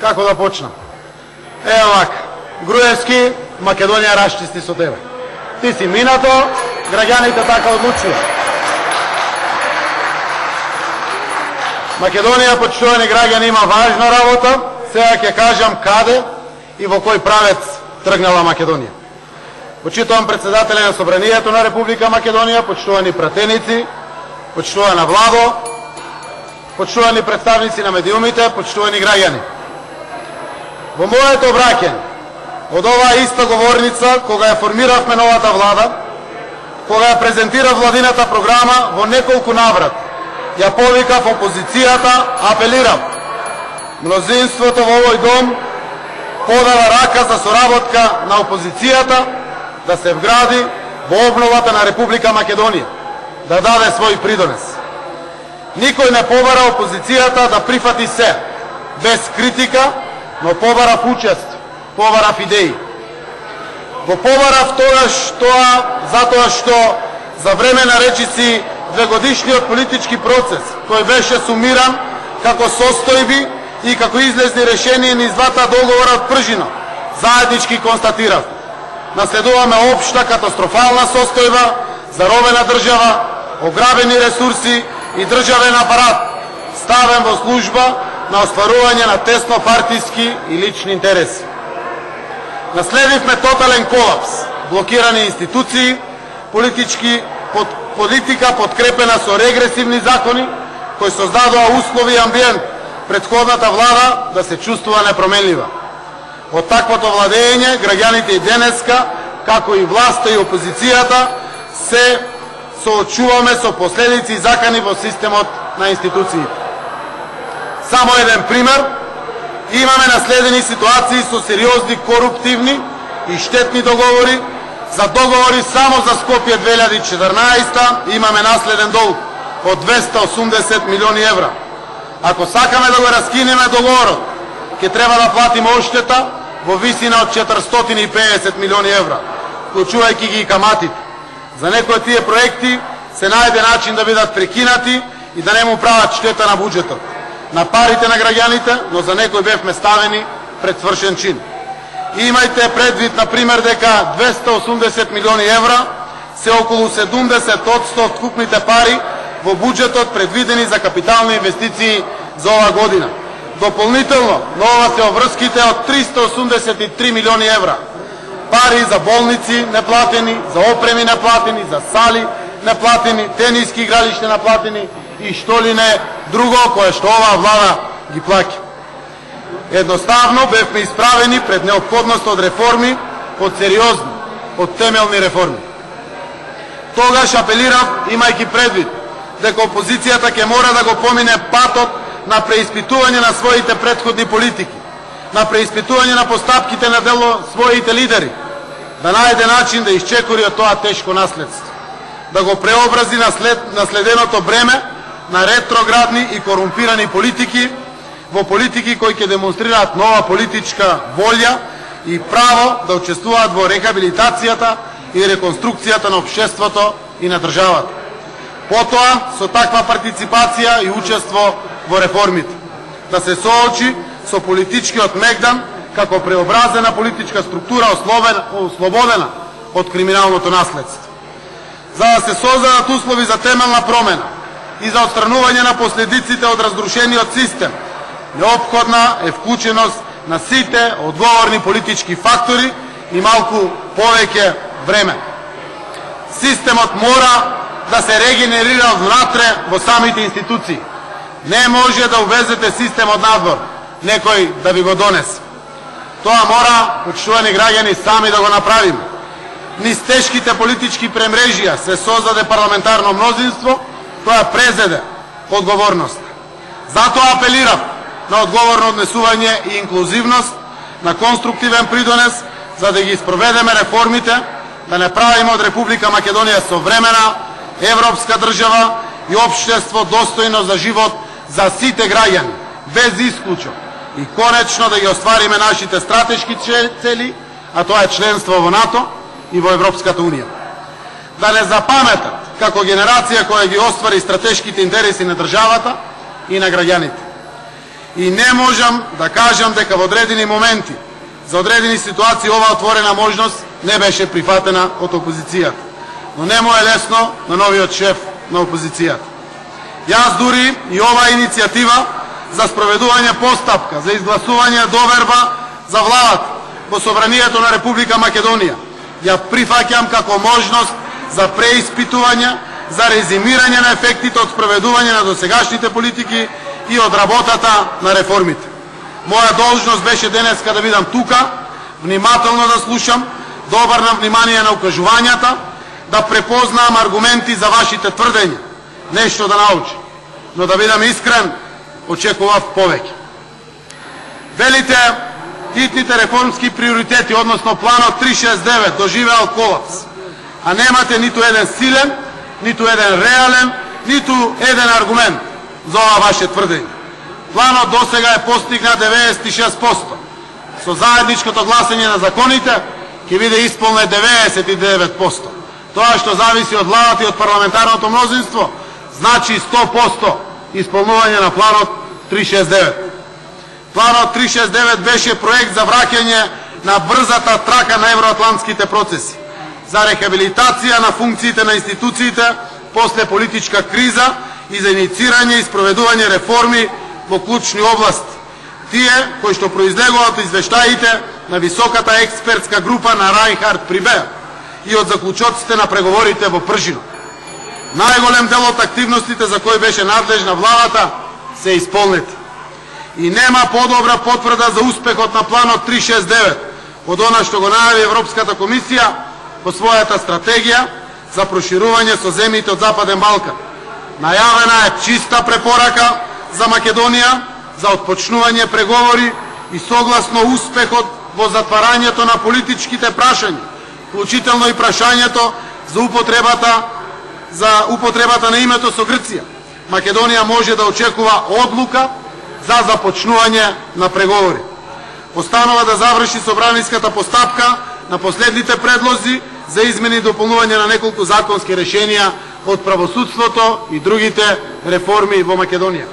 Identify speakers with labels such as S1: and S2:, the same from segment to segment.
S1: Како да почнам? Ево вака. Груевски, Македонија расчисти со тебе. Ти си минато, граѓаните така одлучија. Македонија, почитувани граѓани, има важна работа. Сега ќе кажам каде и во кој правец тргнала Македонија. Почитувам председателя на Собранието на Република Македонија, почитувани пратеници, почитувана Владо, почитувани представници на медиумите, почитувани граѓани. Во моето обраќање од оваа иста говорница, кога ја формиравме новата влада, кога ја презентирав владината програма, во неколку наврат ја повикав опозицијата, апелирав мнозинството во овој дом подава рака за соработка на опозицијата да се вгради во обновата на Република Македонија, да даде свој придонес. Никој не побара опозицијата да прифати се, без критика, но побарав учество, побарав идеи. Го побарав тоа затоа што за време на речиси двегодишниот политички процес, кој беше сумиран како состојби и како излезни решенија низ двата договора од пржина, заеднички констатирав. Наследуваме општа катастрофална состојба, заробена држава, ограбени ресурси и државен апарат, ставен во служба на остварување на тесно партиски и лични интереси. Наследивме тотален колапс, блокирани институции, политика подкрепена со регресивни закони, кои создадоа услови и амбиент претходната влада да се чувствува непроменлива. Од таквото владење, граѓаните и денеска, како и власта и опозицијата, се соочуваме со последици и закани во системот на институциите. Само еден пример, имаме наследени ситуации со сериозни коруптивни и штетни договори. За договори само за Скопје 2014 имаме наследен долг од 280 милиони евра. Ако сакаме да го раскинеме договорот, ќе треба да платиме одштета во висина од 450 милиони евра, вклучувајќи ги и каматите. За некои од тие проекти се најде начин да бидат прекинати и да не му прават штета на буџетот, на парите на граѓаните, но за некои бевме ставени пред свршен чин. И имајте предвид, например, дека 280 милиони евра се околу 70% од купните пари во буџетот предвидени за капитални инвестиции за оваа година. Дополнително, на ова се обврските од 383 милиони евра. Пари за болници неплатени, за опреми неплатени, за сали неплатени, тениски игралишта неплатени и што ли не друго кое што оваа влада ги плаќа. Едноставно бевме исправени пред неопходност од реформи, од сериозни, од темелни реформи. Тогаш апелирав, имајќи предвид дека опозицијата ќе мора да го помине патот на преиспитување на своите претходни политики, на преиспитување на постапките на дело своите лидери, да најде начин да исчекори од тоа тешко наследство, да го преобрази наследеното бреме на ретроградни и корумпирани политики во политики кои ќе демонстрираат нова политичка волја и право да учествуваат во рехабилитацијата и реконструкцијата на општеството и на државата. Потоа, со таква партиципација и учество во реформите, да се соочи со политичкиот мегдан како преобразена политичка структура ослободена од криминалното наследство. За да се создадат услови за темелна промена и за отстранување на последиците од разрушениот систем, неопходна е вклученост на сите одговорни политички фактори и малку повеќе време. Системот мора да се регенерира внатре во самите институции. Не може да увезете систем од надвор, некој да ви го донесе. Тоа мора, почитувани граѓани, сами да го направиме. Низ тешките политички премрежија се создаде парламентарно мнозинство, тоа презеде одговорност. Затоа апелирав на одговорно однесување и инклузивност, на конструктивен придонес, за да ги спроведеме реформите, да не правиме од Република Македонија современа, европска држава и општество достојно за живот за сите граѓани, без исклучок, и конечно да ги оствариме нашите стратешки цели, а тоа е членство во НАТО и во Европската Унија. Да не запаметат како генерација која ги оствари стратешките интереси на државата и на граѓаните. И не можам да кажам дека во одредени моменти, за одредени ситуации оваа отворена можност не беше прифатена од опозицијата. Но не му е лесно на новиот шеф на опозицијата. Јас дури и оваа иницијатива за спроведување постапка за изгласување доверба за владата во Собранието на Република Македонија ја прифаќам како можност за преиспитување, за резимирање на ефектите од спроведување на досегашните политики и од работата на реформите. Моја должност беше денеска да бидам тука, внимателно да слушам, да обрнам внимание на укажувањата, да препознам аргументи за вашите тврдења, нешто да научам. Но да бидам искрен, очекував повеќе. Велите, хитните реформски приоритети, односно планот 369, доживеал колапс. А немате ниту еден силен, ниту еден реален, ниту еден аргумент за ова ваше тврдење. Планот досега е постигнат 96%. Со заедничкото гласање на законите ќе биде исполнет 99%. Тоа што зависи од владата и од парламентарното мнозинство, значи 100% исполнување на планот 369. Планот 369 беше проект за враќање на брзата трака на евроатлантските процеси, за рехабилитација на функциите на институциите после политичка криза и за иницирање и спроведување реформи во клучни области. Тие кои што произлегуваат од извештаите на високата експертска група на Рајнхард Прибеа и од заклучоците на преговорите во Пржино. Најголем дел од активностите за кои беше надлежна владата се исполнети. И нема подобра потврда за успехот на планот 369 од она што го најави Европската комисија во својата стратегија за проширување со земјите од Западен Балкан. Најавена е чиста препорака за Македонија за отпочнување преговори и согласно успехот во затварањето на политичките прашања, вклучително и прашањето за употребата на името со Грција. Македонија може да очекува одлука за започнување на преговори. Останува да заврши собраниската постапка на последните предлози за измени и дополнување на неколку законски решенија од правосудството и другите реформи во Македонија.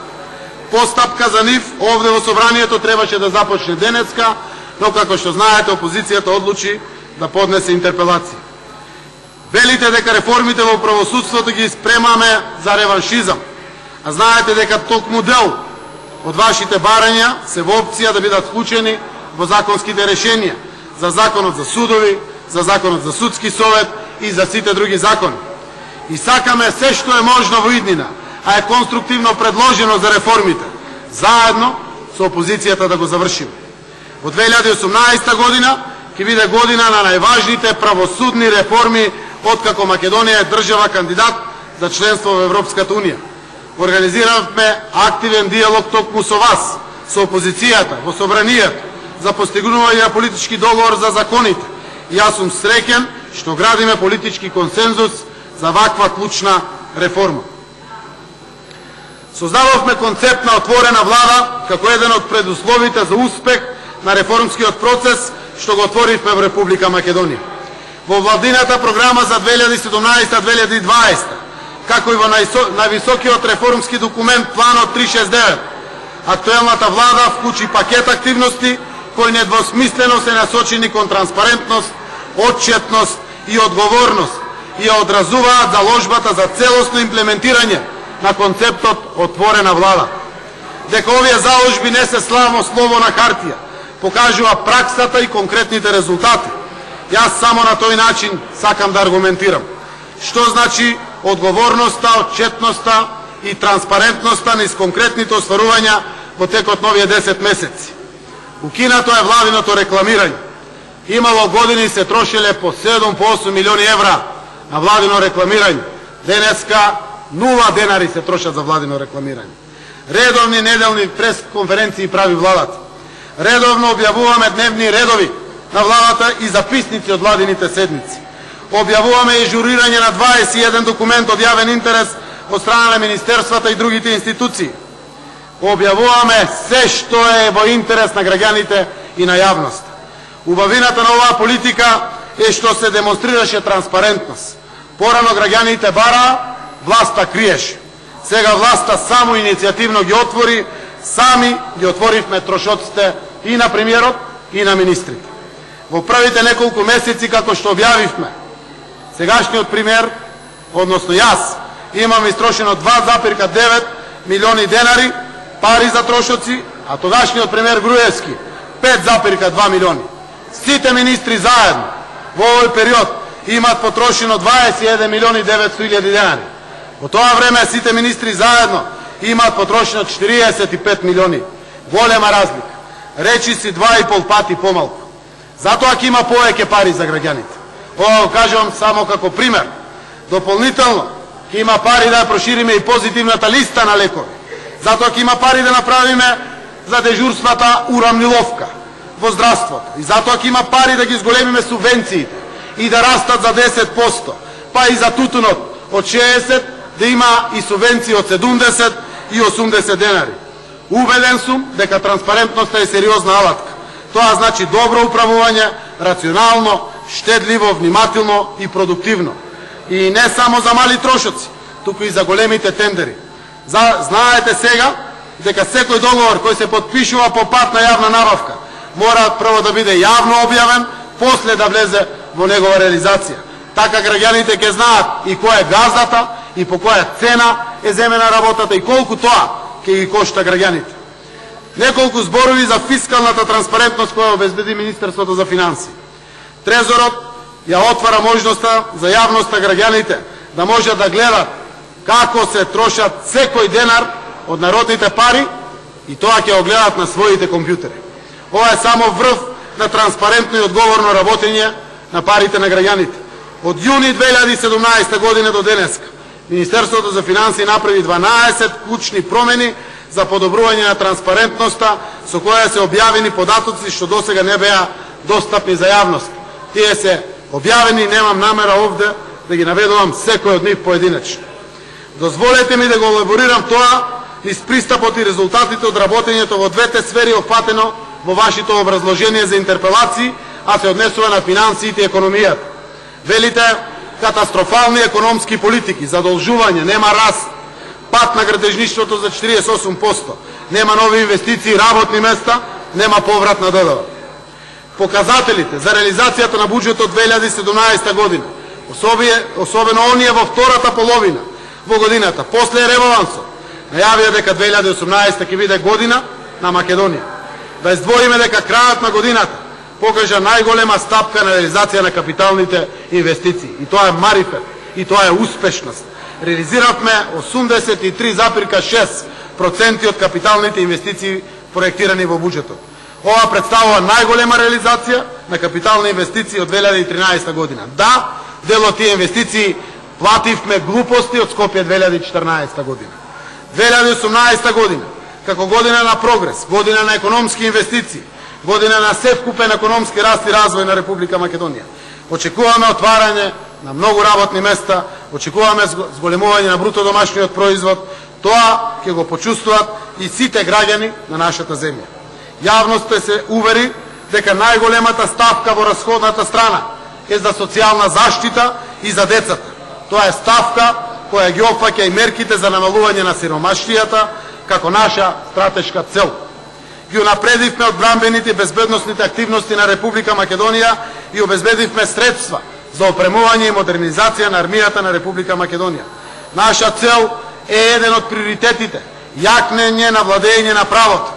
S1: Постапка за нив овде во собранието требаше да започне денеска, но како што знаете опозицијата одлучи да поднесе интерпелација. Велите дека реформите во правосудството ги спремаме за реваншизам, а знаете дека токму дел од вашите барања се во опција да бидат вклучени во законските решенија, за законот за судови, за законот за судски совет и за сите други закони. И сакаме се што е можно во иднина, а е конструктивно предложено за реформите, заедно со опозицијата да го завршиме. Во 2018 година ќе биде година на најважните правосудни реформи откако Македонија е држава кандидат за членство во Европската Унија. Организиравме активен диалог токму со вас, со опозицијата, во собранието, за постигнување на политички договор за законите. И јас сум среќен што градиме политички консензус за ваква клучна реформа. Создадовме концепт на отворена влада како еден од предусловите за успех на реформскиот процес што го отворивме во Република Македонија. Во владината програма за 2017-2020, како и во највисокиот реформски документ планот 369, актуелната влада вклучи пакет активности кои недвосмислено се насочени кон транспарентност, отчетност и одговорност и ја одразуваат заложбата за целосно имплементирање на концептот отворена влада. Дека овие заложби не се само слово на хартија, покажува праксата и конкретните резултати. Јас само на тој начин сакам да аргументирам. Што значи одговорноста, отчетноста и транспарентноста низ конкретните остварувања во текот на овие 10 месеци. Укинато е владиното рекламирање. Имало години се трошеле по 7 по 8 милиони евра на владино рекламирање. Денеска 0 денари се трошат за владино рекламирање. Редовни неделни пресконференции прави владата. Редовно објавуваме дневни редови на владата и записници од владините седмици. Објавуваме и журирање на 21 документ од јавен интерес од страна на министерствата и другите институции. Објавуваме се што е во интерес на граѓаните и на јавност. Убавината на оваа политика е што се демонстрираше транспарентност. Порано граѓаните бараа, власта криеше. Сега власта само иницијативно ги отвори сами ги отворивме трошоците и на премиерот и на министрите. Во првите неколку месеци како што објавивме, сегашниот премиер, односно јас, имам истрошено 2,9 милиони денари пари за трошоци, а тогашниот премиер Груевски 5,2 милиони. Сите министри заедно во овој период имаат потрошено 21 милиони 900 илјади денари. Во тоа време сите министри заедно имаат потрошено 45 милиони. Голема разлика. Речи си 2,5 пати помалку. Затоа ќе има повеќе пари за граѓаните. Ова кажувам само како пример. Дополнително ќе има пари да прошириме и позитивната листа на лекови. Затоа ќе има пари да направиме за дежурствата урамниловка во здравството. И затоа ќе има пари да ги зголемиме субвенциите и да растат за 10%, па и за тутунот од 60 да има и субвенции од 70 и 80 денари. Убеден сум дека транспарентноста е сериозна алатка. Тоа значи добро управување, рационално, штедливо, внимателно и продуктивно. И не само за мали трошоци, туку и за големите тендери. Знаете сега дека секој договор кој се подпишува по пат на јавна набавка мора прво да биде јавно објавен, после да влезе во негова реализација. Така граѓаните ќе знаат и која е газдата, и по која цена е земена работата и колку тоа ќе ги кошта граѓаните. Неколку зборови за фискалната транспарентност која обезбеди Министерството за финансии. Трезорот ја отвара можноста за јавноста граѓаните да можат да гледат како се трошат секој денар од народните пари и тоа ќе го гледат на своите компјутери. Ова е само врв на транспарентно и одговорно работење на парите на граѓаните. Од јуни 2017 година до денеска Министерството за финансии направи 12 клучни промени за подобрување на транспарентноста со која се објавени податоци што досега не беа достапни за јавност. Тие се објавени, немам намера овде да ги наведувам секој од нив поединечно. Дозволете ми да го елаборирам тоа низ пристапот и резултатите од работењето во двете сфери опфатено во вашето образложение за интерпелации, а се однесува на финансиите и економијата. Велите катастрофални економски политики, задолжување, нема раст, пат на градежништвото за 48%, нема нови инвестиции, работни места, нема поврат на ДДВ. Показателите за реализацијата на буџетот 2017 година, особено оние во втората половина во годината, после ребалансот, најавија дека 2018 ќе биде година на Македонија. Да издвоиме дека крајот на годината покажа најголема стапка на реализација на капиталните инвестиции. И тоа е марифет, и тоа е успешност. Реализиравме 83,6% од капиталните инвестиции проектирани во буџетот. Ова представува најголема реализација на капитални инвестиции од 2013 година. Да, дел од тие инвестиции плативме глупости од Скопје 2014 година. 2018 година, како година на прогрес, година на економски инвестиции, година на севкупен економски раст и развој на Република Македонија. Очекуваме отварање на многу работни места, очекуваме зголемување на бруто домашниот производ. Тоа ќе го почувствуваат и сите граѓани на нашата земја. Јавноста се увери дека најголемата ставка во расходната страна е за социјална заштита и за децата. Тоа е ставка која ги опфаќа и мерките за намалување на сиромаштијата како наша стратешка цел. Ги унапредивме одбранбените и безбедносните активности на Република Македонија и обезбедивме средства за опремување и модернизација на армијата на Република Македонија. Наша цел е еден од приоритетите – јакнење на владење на правото.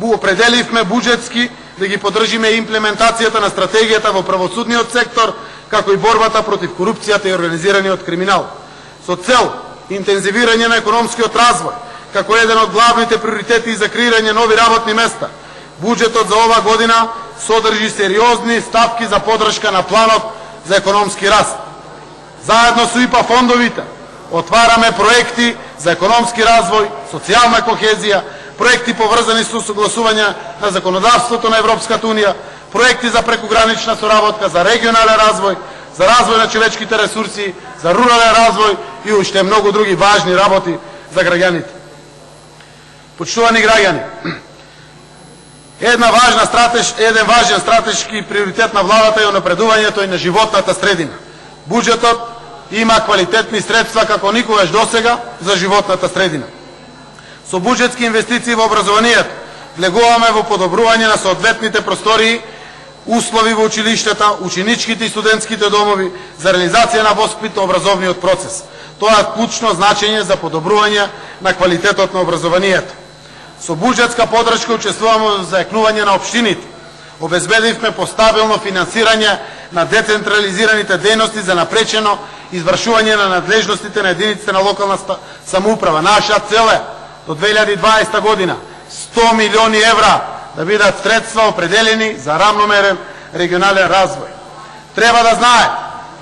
S1: Определивме буџетски да ги поддржиме имплементацијата на стратегијата во правосудниот сектор, како и борбата против корупцијата и организираниот криминал. Со цел интензивирање на економскиот развој, како еден од главните приоритети за креирање нови работни места, буџетот за ова година содржи сериозни ставки за поддршка на планот за економски раст. Заедно со ИПА фондовите отвараме проекти за економски развој, социјална кохезија, проекти поврзани со согласување на законодавството на Европската унија, проекти за прекогранична соработка, за регионален развој, за развој на човечките ресурси, за рурален развој и уште многу други важни работи за граѓаните. Почитувани граѓани, еден важен стратешки приоритет на владата е унапредувањето и на животната средина. Буџетот има квалитетни средства како никогаш досега за животната средина. Со буџетски инвестиции во образованието влегуваме во подобрување на соодветните простории, услови во училиштата, ученичките и студентските домови за реализација на воспитно-образовниот процес. Тоа е клучно значење за подобрување на квалитетот на образованието. Со буџетска подршка учествуваме во заекнување на општините. Обезбедивме постабилно финансирање на децентрализираните дејности за напречено извршување на надлежностите на единиците на локална самоуправа. Наша цел е до 2020 година 100 милиони евра да бидат средства определени за рамномерен регионален развој. Треба да знае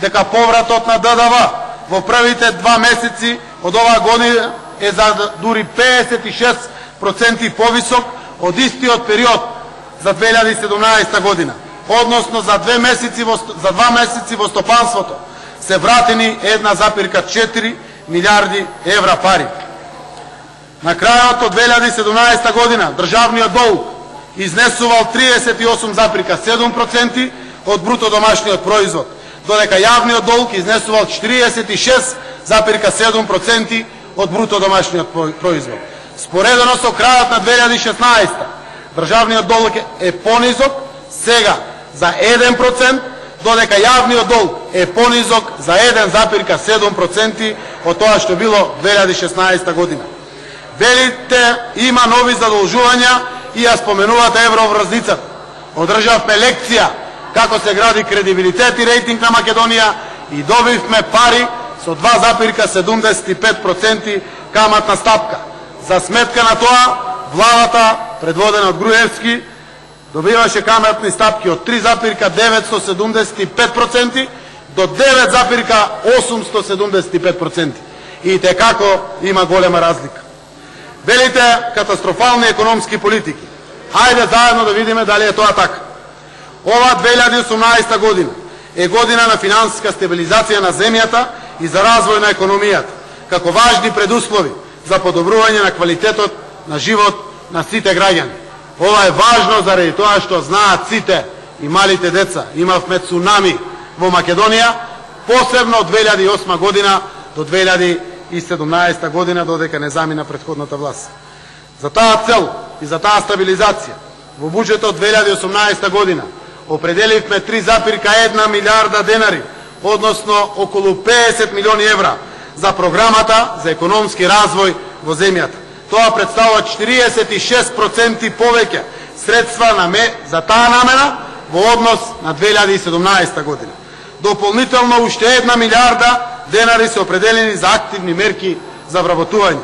S1: дека повратот на ДДВ во првите 2 месеци од оваа година е за дури 56% повисок од истиот период за 2017 година. Односно за 2 месеци во стопанството се вратени 1,4 милиарди евра пари. На крајот од 2017 година државниот долг изнесувал 38,7% од бруто домашниот производ, додека јавниот долг изнесувал 46,7% од бруто домашниот производ. Споредено со крајот на 2016, државниот долг е понизок сега за 1%, додека јавниот долг е понизок за 1,7% од тоа што било 2016 година. Велите има нови задолжувања и ја споменувате евроврзницата. Одржавме лекција како се гради кредибилитет и рейтинг на Македонија и добивме пари со 2,75% каматна стапка. За сметка на тоа, владата, предводена од Груевски, добиваше каматни стапки од 3,975% до 9,875%. И текако има голема разлика. Велите катастрофални економски политики. Хајде заедно да видиме дали е тоа така. Ова 2018 година е година на финансиска стабилизација на земјата и за развој на економијата, како важни предуслови за подобрување на квалитетот на живот на сите граѓани. Ова е важно заради тоа што знаат сите и малите деца. Имавме цунами во Македонија, посебно од 2008 година до 2017 година, додека не замина претходната власт. За таа цел и за таа стабилизација во буџетот 2018 година определивме 3,1 милиарда денари, односно околу 50 милиони евра за програмата за економски развој во земјата. Тоа представува 46% повеќе средства за таа намена во однос на 2017 година. Дополнително уште 1 милиарда денари се определени за активни мерки за вработување.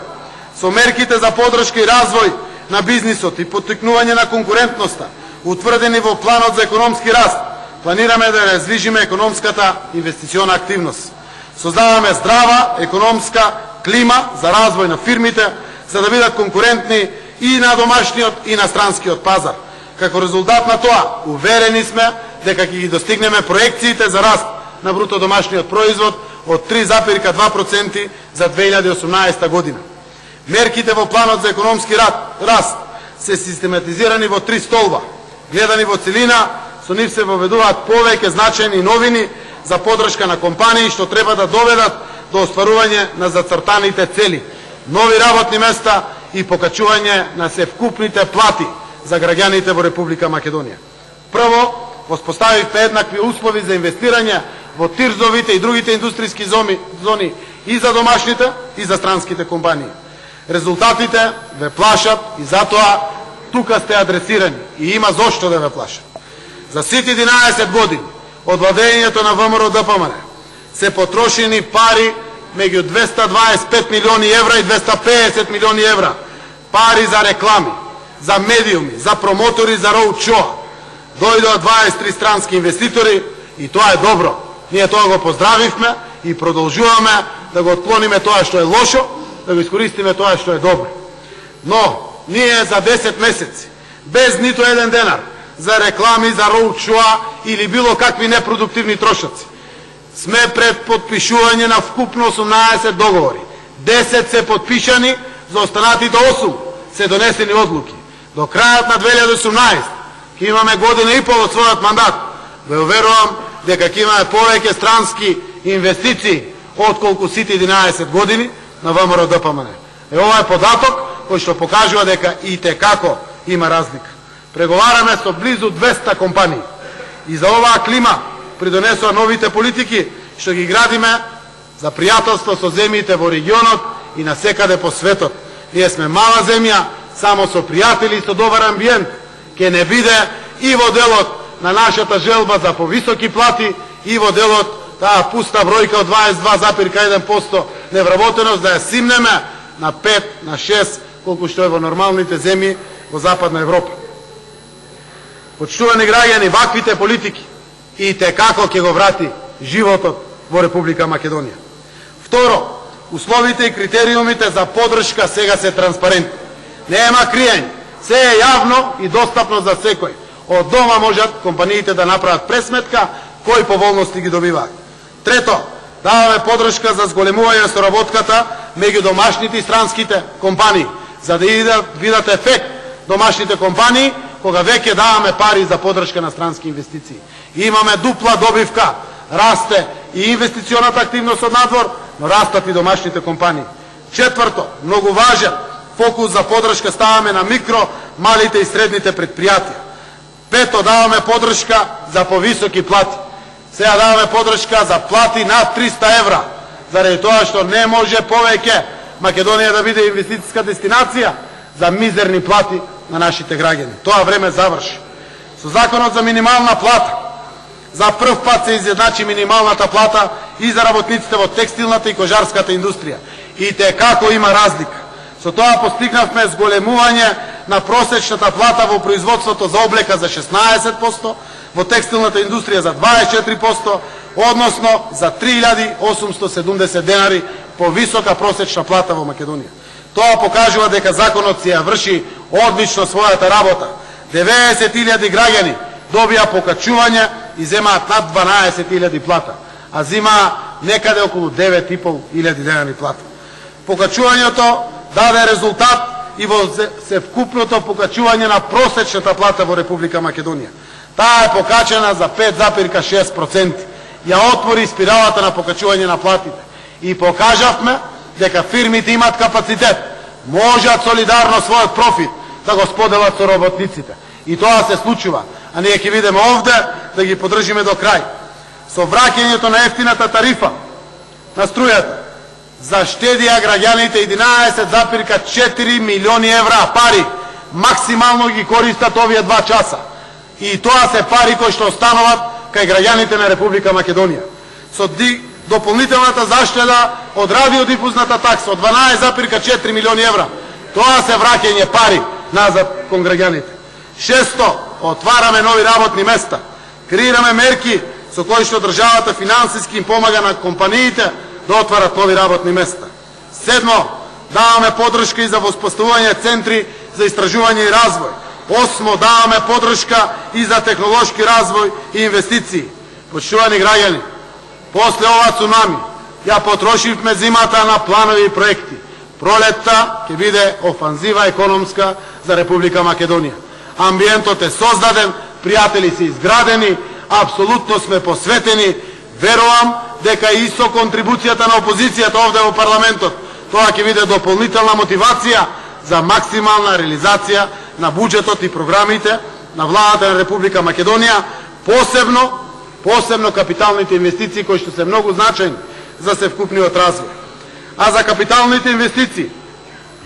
S1: Со мерките за подршка и развој на бизнисот и поттикнување на конкурентноста, утврдени во планот за економски раст, планираме да раздвижиме економската инвестициона активност. Создаваме здрава економска клима за развој на фирмите, за да бидат конкурентни и на домашниот и на странскиот пазар. Како резултат на тоа, уверени сме дека ќе ги достигнеме проекциите за раст на бруто домашниот производ од 3,2% за 2018 година. Мерките во планот за економски раст се систематизирани во 3 столба. Гледани во целина, со нив се воведуваат повеќе значајни новини за подршка на компании што треба да доведат до остварување на зацртаните цели, нови работни места и покачување на севкупните плати за граѓаните во Република Македонија. Прво, воспоставивме еднакви услови за инвестирање во тирзовите и другите индустријски зони и за домашните и за странските компании. Резултатите ве плашат и затоа тука сте адресирани и има зошто да ве плашат. За сите 11 години од владењето на ВМРО-ДПМН се потрошени пари меѓу 225 милиони евра и 250 милиони евра. Пари за реклами, за медиуми, за промотори, за роуд-шоу. Дојдоа 23 странски инвеститори и тоа е добро. Ние тоа го поздравивме и продолжуваме да го отклониме тоа што е лошо, да го искористиме тоа што е добро. Но, ние за 10 месеци, без ниту еден денар, за реклами, за роуд-шоу или било какви непродуктивни трошоци, сме пред подпишување на вкупно 18 договори. 10 се подпишани, за останатите 8 се донесени одлуки. До крајот на 2018 ќе имаме година и пол од својот мандат. Ве уверувам дека ќе имаме повеќе странски инвестиции отколку сите 11 години на ВМРО-ДПМН. Ова е податок кој што покажува дека и те како има разлика. Преговараме со близу 200 компании и за оваа клима придонесува новите политики што ги градиме за пријателство со земјите во регионот и на секаде по светот. Ние сме мала земја, само со пријатели и со добар амбиент ќе не биде и во делот на нашата желба за повисоки плати и во делот таа пуста бројка од 22,1% невработеност да ја симнеме на 5, на 6, колку што е во нормалните земји во Западна Европа. Почитувани граѓани, ваквите политики и те како ќе го врати животот во Република Македонија. Второ, условите и критериумите за поддршка сега се транспарентни. Нема криење, се е јавно и достапно за секој. Од дома можат компаниите да направат пресметка кои поволности ги добиваат. Трето, даваме поддршка за зголемување соработката меѓу домашните и странските компании, за да видат ефект домашните компании кога веќе даваме пари за поддршка на странски инвестиции. И имаме дупла добивка, расте и инвестиционата активност од надвор, но растат и домашните компании. Четврто, многу важен фокус за поддршка ставаме на микро, малите и средните предпријатија. Пето, даваме поддршка за повисоки плати. Сега даваме поддршка за плати над 300 евра, заради тоа што не може повеќе Македонија да биде инвестицијска дестинација за мизерни плати на нашите граѓани. Тоа време заврши. Со законот за минимална плата, за прв пат се изедначи минималната плата и за работниците во текстилната и кожарската индустрија. И те како има разлика. Со тоа постигнавме зголемување на просечната плата во производството за облека за 16%, во текстилната индустрија за 24%, односно за 3870 денари повисока просечна плата во Македонија. Тоа покажува дека законот си ја врши одлично својата работа. 90.000 граѓани добија покачување и земаат над 12.000 плата, а зимаа некаде околу 9.500 денари плата. Покачувањето даде резултат и во севкупното покачување на просечната плата во Република Македонија. Таа е покачена за 5,6%. Ја отвори спиралата на покачување на платите. И покажавме дека фирмите имат капацитет, можат солидарно својот профит да го споделат со работниците. И тоа се случува. А ние ќе видиме овде да ги поддржиме до крај. Со враќањето на ефтината тарифа на струјата, заштедија граѓаните 11,4 милиони евра пари. Максимално ги користат овие 2 часа. И тоа се пари кои што остануваат кај граѓаните на Република Македонија. Со дополнителната заштеда од радиодифузната такса од 12,4 милиони евра. Тоа се враќање пари назад кон граѓаните. Шесто, отвараме нови работни места. Креираме мерки со кои што државата финансиски им помага на компаниите да отварат нови работни места. Седмо, даваме поддршка и за воспоставување центри за истражување и развој. Осмо, даваме поддршка и за технолошки развој и инвестиции. Почитувани граѓани, после ова цунами, ја потрошивме зимата на планови и проекти. Пролетта ќе биде офанзива економска за Република Македонија. Амбиентот е создаден, пријатели се изградени, апсолутно сме посветени. Верувам дека и со контрибуцијата на опозицијата овде во парламентот, тоа ќе биде дополнителна мотивација за максимална реализација на буџетот и програмите на владата на Република Македонија, посебно капиталните инвестиции кои што се многу значајни за севкупниот развој. А за капиталните инвестиции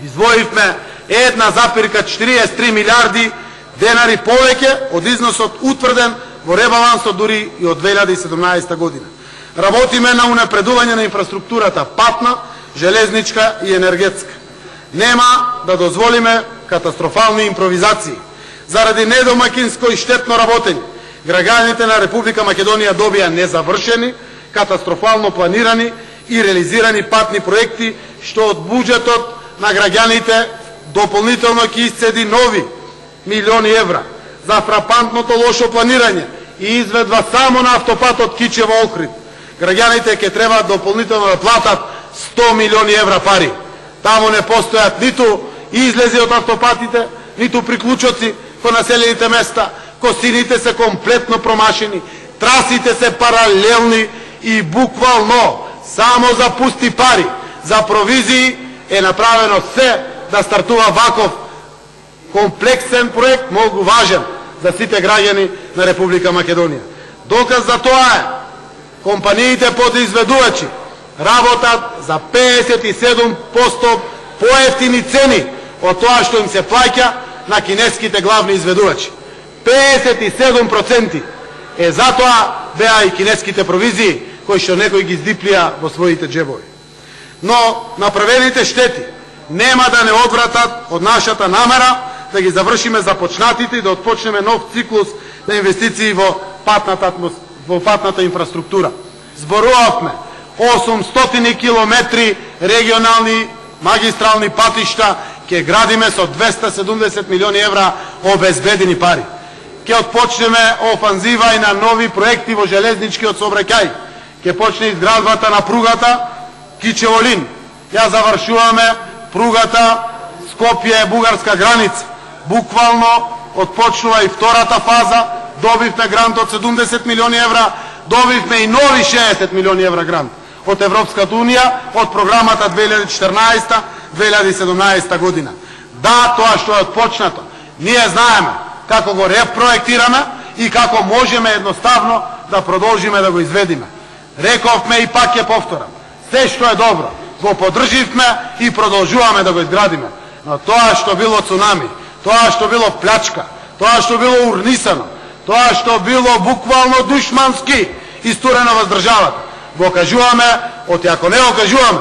S1: издвоивме 1,43 милиарди денари повеќе од износот утврден во ребалансот дури и од 2017 година. Работиме на унапредување на инфраструктурата патна, железничка и енергетска. Нема да дозволиме катастрофални импровизации. Заради недомакинско и штетно работење, граѓаните на Република Македонија добија незавршени, катастрофално планирани и реализирани патни проекти, што од буџетот на граѓаните дополнително ќе исцеди нови милиони евра за фрапантното лошо планирање и изведба само на автопатот Кичево-Охрид. Граѓаните ќе треба дополнително да платат 100 милиони евра пари. Таму не постојат ниту излези од автопатите, ниту приклучоци кон населените места, косините се комплетно промашени, трасите се паралелни и буквално само за пусти пари, за провизии е направено се да стартува ваков комплексен проект, многу важен за сите граѓани на Република Македонија. Доказ за тоа е, компаниите подизведувачи работат за 57% поевтини цени од тоа што им се плаќа на кинеските главни изведувачи. 57%. Затоа беа и кинеските провизии, кои што некои ги издиплија во своите джебови. Но направените штети нема да не одвратат од нашата намера да ги завршиме започнатите и да отпочнеме нов циклус на инвестиции во патната инфраструктура. Зборувавме 800 километри регионални магистрални патишта ќе градиме со 270 милиони евра обезбедени пари. Ќе отпочнеме офанзива и на нови проекти во железничкиот сообраќај. Ќе почне изградбата на пругата Кичеволин. Ја завршуваме пругата Скопје-Бугарска граница. Буквално отпочнува и втората фаза. Добивме грант од 70 милиони евра, добивме и нови 60 милиони евра грант од Европската унија, од програмата 2014-2017 година. Да, тоа што е отпочнато, ние знаеме како го репроектираме и како можеме едноставно да продолжиме да го изведиме. Рековме и пак ќе повторам, се што е добро, го поддрживме и продолжуваме да го изградиме. Но тоа што било цунами, тоа што било плячка, тоа што било урнисано, тоа што било буквално душмански истурено во државата, го кажуваме, оти ако не го кажуваме,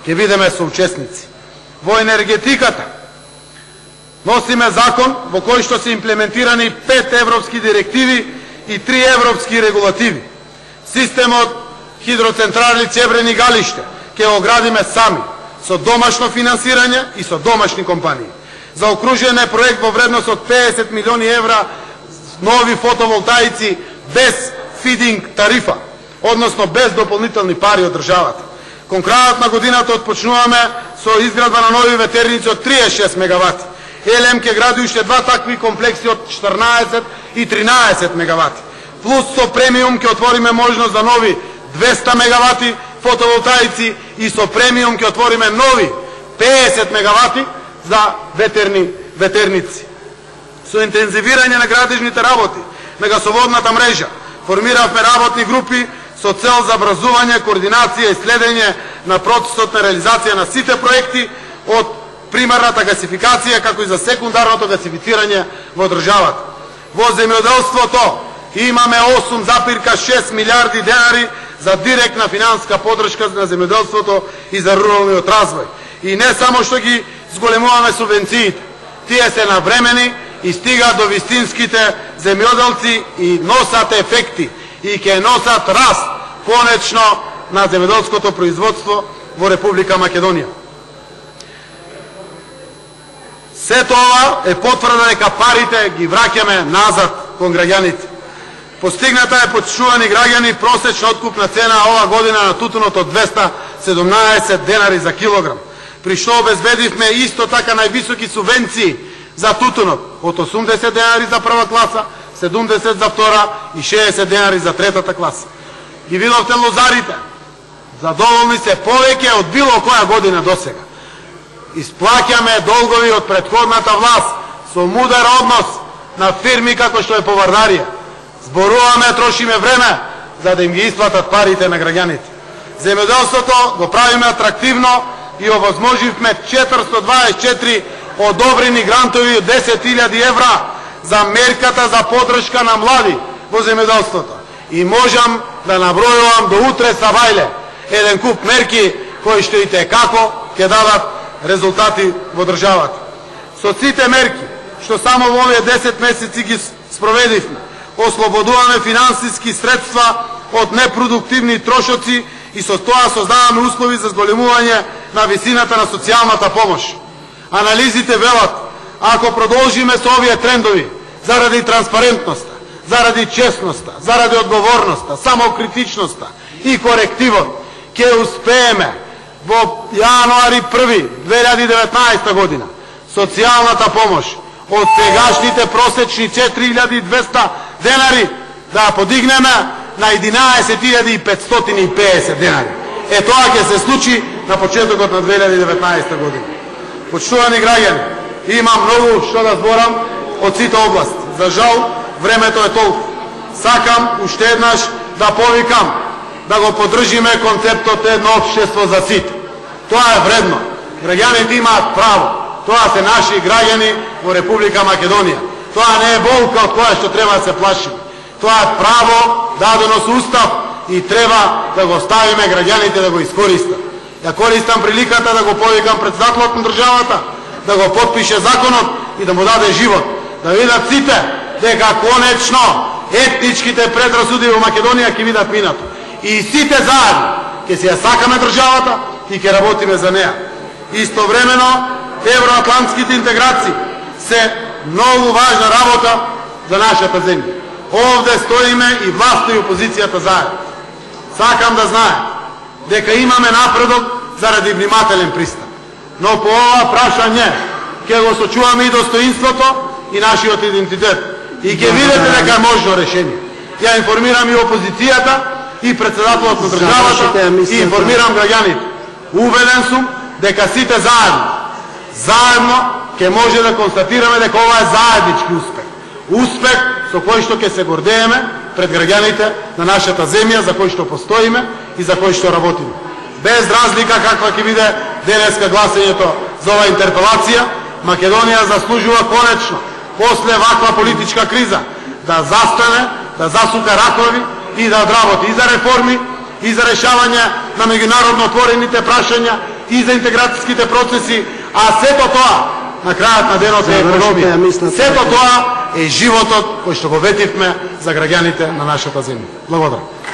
S1: ќе бидеме соучесници. Во енергетиката носиме закон во кој што се имплементирани 5 европски директиви и 3 европски регулативи. Системот хидроцентрали Цебрени Галиште ќе го градиме сами, со домашно финансирање и со домашни компании. Заокружен е проект во вредност од 50 милиони евра нови фотоволтаици без фидинг тарифа, односно без дополнителни пари од државата. Кон крајот на годината отпочнуваме со изградба на нови ветерници од 36 мегавати. ЕЛМ ќе гради уште два такви комплекси од 14 и 13 мегавати. Плюс со премиум ќе отвориме можност за нови 200 мегавати фотоволтаици и со премиум ќе отвориме нови 50 мегавати за ветерници. Со интензивирање на градежните работи на гасоводната мрежа формиравме работни групи со цел за образување, координација и следење на процесот на реализација на сите проекти од примарната гасификација како и за секундарното гасифицирање во државата. Во земјоделството имаме 8,6 милиарди денари за директна финансска поддршка на земјоделството и за руралниот развој. И не само што ги зголемуваме субвенциите, тие се навремени и стигаат до вистинските земјоделци и носат ефекти и ќе носат раст конечно на земјоделското производство во Република Македонија. Се тоа е потврда дека парите ги враќаме назад кон граѓаните. Постигната е, почитувани граѓани, просечна откупна цена ова година на тутунот од 217 денари за килограм, при што обезбедивме исто така највисоки субвенции за тутунот од 80 денари за прва класа, 70 за втора и 60 денари за третата класа. Ги видовте лозарите, задоволни се повеќе од било која година досега. Исплаќаме долгови од претходната власт со мудар однос на фирми како што е Повардарија. Зборуваме, трошиме време за да им ги исплатат парите на граѓаните. Земјоделството го правиме атрактивно и овозможивме 424 одобрени грантови од 10.000 евра за мерката за поддршка на млади во земјоделството. И можам да набројувам до утре сабајле еден куп мерки кои што и како ќе дадат резултати во државата. Со сите мерки што само во овие 10 месеци ги спроведивме, ослободуваме финансиски средства од непродуктивни трошоци и со тоа создаваме услови за зголемување на висината на социјалната помош. Анализите велат, ако продолжиме со овие трендови, заради транспарентноста, заради честноста, заради одговорноста, самокритичноста и корективот, ќе успееме во јануари 1 2019 година социјалната помош од сегашните просечни 4200 денари да подигнеме на 11550 денари. Тоа ќе се случи на почетокот на 2019 година. Почитувани граѓани, има многу што да зборам од сите области. За жал, времето е толку. Сакам уште еднаш да повикам да го поддржиме концептот едно општество за сите. Тоа е вредно. Граѓаните имаат право. Тоа се наши граѓани во Република Македонија. Тоа не е болка од која што треба да се плашиме. Тоа е право дадено со устав и треба да го ставиме граѓаните да го искористат. Ја користам приликата да го повикам председателот на државата да го подпише законот и да му даде живот. Да видат сите дека конечно етничките предрасуди во Македонија ќе видат минато. И сите заедно ќе си ја сакаме државата и ќе работиме за неа. Истовремено, евроатлантските интеграции се многу важна работа за нашата земја. Овде стоиме и власта и опозицијата заедно. Сакам да знае дека имаме напредок заради внимателен пристап. Но по ова прашање ќе го сочуваме и достоинството и нашиот идентитет. И ќе видите дека е можно решение. Ја информирам и опозицијата, и председателот на државата, и информирам граѓаните. Уведен сум дека сите заедно ќе може да констатираме дека ова е заеднички успех. Успех со кој што ќе се гордееме пред граѓаните на нашата земја, за кој што постоиме и за кој што работиме. Без разлика каква ќе биде денеска гласањето за оваа интерпелација, Македонија заслужува конечно, после ваква политичка криза, да застане, да засука ракови и да одработи и за реформи, и за решавање на меѓународно отворените прашања, и за интеграцијските процеси, а сето тоа на крајот на денот е економија. Сето тоа е животот кој што го ветивме за граѓаните на нашата земја. Благодарам.